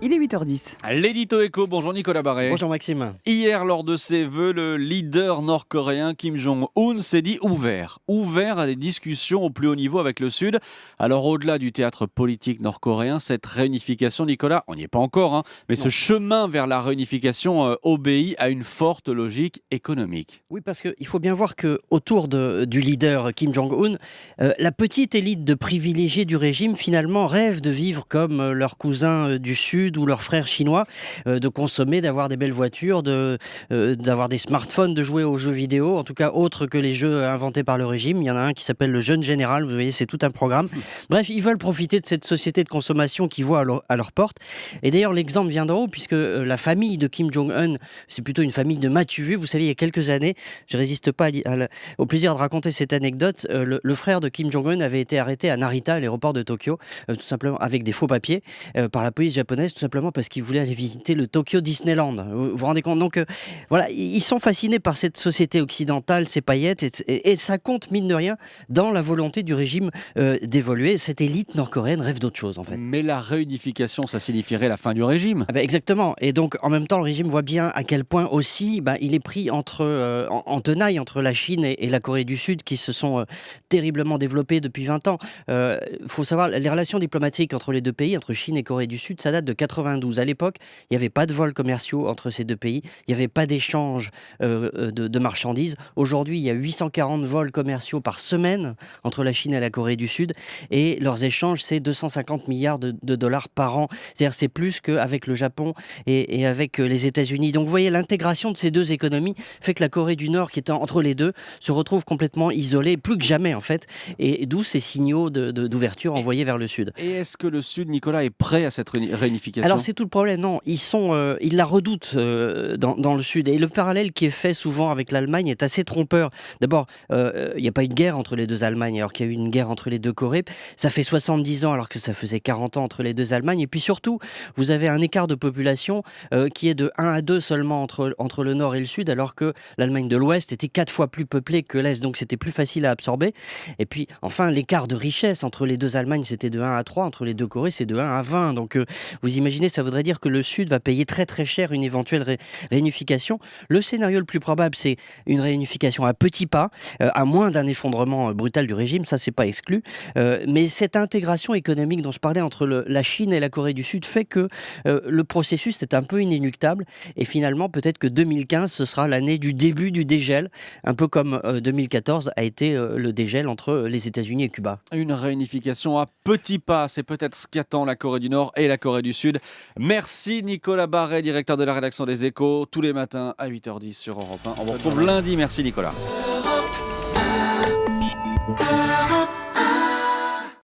Il est 8h10. L'édito éco, bonjour Nicolas Barré. Bonjour Maxime. Hier, lors de ses vœux, le leader nord-coréen Kim Jong-un s'est dit ouvert à des discussions au plus haut niveau avec le Sud. Alors au-delà du théâtre politique nord-coréen, cette réunification, Nicolas, on n'y est pas encore, mais Non. ce chemin vers la réunification obéit à une forte logique économique. Oui, parce qu'il faut bien voir qu'autour du leader Kim Jong-un, la petite élite de privilégiés du régime finalement rêve de vivre comme leurs cousins du Sud ou leurs frères chinois, de consommer, d'avoir des belles voitures, d'avoir des smartphones, de jouer aux jeux vidéo, en tout cas autres que les jeux inventés par le régime. Il y en a un qui s'appelle le Jeune Général, vous voyez, c'est tout un programme. Bref, ils veulent profiter de cette société de consommation qui voit à leur porte. Et d'ailleurs, l'exemple vient d'en haut, puisque la famille de Kim Jong-un, c'est plutôt une famille de m'as-tu vu. Vous savez, il y a quelques années, je résiste pas au plaisir de raconter cette anecdote, le frère de Kim Jong-un avait été arrêté à Narita, à l'aéroport de Tokyo, tout simplement avec des faux papiers, par la police japonaise, tout simplement parce qu'il voulait aller visiter le Tokyo Disneyland. Vous vous rendez compte? Donc voilà, ils sont fascinés par cette société occidentale, ces paillettes, et ça compte, mine de rien, dans la volonté du régime d'évoluer. Cette élite nord-coréenne rêve d'autre chose, en fait. Mais la réunification, ça signifierait la fin du régime. Ah ben exactement. Et donc, en même temps, le régime voit bien à quel point aussi il est pris en tenaille entre la Chine et la Corée du Sud, qui se sont terriblement développées depuis 20 ans. Il faut savoir, les relations diplomatiques entre les deux pays, entre Chine et Corée du Sud, ça date de 92. À l'époque, il n'y avait pas de vols commerciaux entre ces deux pays, il n'y avait pas d'échange de marchandises. Aujourd'hui, il y a 840 vols commerciaux par semaine entre la Chine et la Corée du Sud, et leurs échanges, c'est 250 milliards de dollars par an. C'est-à-dire c'est plus qu'avec le Japon et avec les États-Unis. Donc vous voyez, l'intégration de ces deux économies fait que la Corée du Nord, qui est entre les deux, se retrouve complètement isolée, plus que jamais en fait, et d'où ces signaux d'ouverture envoyés vers le Sud. Et est-ce que le Sud, Nicolas, est prêt à cette réunification? Alors c'est tout le problème, non, ils la redoutent dans le Sud, et le parallèle qui est fait souvent avec l'Allemagne est assez trompeur. D'abord, il n'y a pas une guerre entre les deux Allemagnes, alors qu'il y a eu une guerre entre les deux Corées. Ça fait 70 ans alors que ça faisait 40 ans entre les deux Allemagnes, et puis surtout, vous avez un écart de population qui est de 1 à 2 seulement entre le Nord et le Sud, alors que l'Allemagne de l'Ouest était 4 fois plus peuplée que l'Est, donc c'était plus facile à absorber. Et puis, enfin, l'écart de richesse entre les deux Allemagnes, c'était de 1 à 3, entre les deux Corées, c'est de 1 à 20. Donc, vous imaginez, ça voudrait dire que le Sud va payer très très cher une éventuelle réunification. Le scénario le plus probable, c'est une réunification à petits pas, à moins d'un effondrement brutal du régime, ça c'est pas exclu. Mais cette intégration économique dont je parlais entre la Chine et la Corée du Sud fait que le processus est un peu inéluctable, et finalement peut-être que 2015 ce sera l'année du début du dégel, un peu comme 2014 a été le dégel entre les États-Unis et Cuba. Une réunification à petits pas, c'est peut-être ce qu'attend la Corée du Nord et la Corée du Sud. Merci Nicolas Barré, directeur de la rédaction des Échos, tous les matins à 8h10 sur Europe 1. On vous retrouve lundi, merci Nicolas.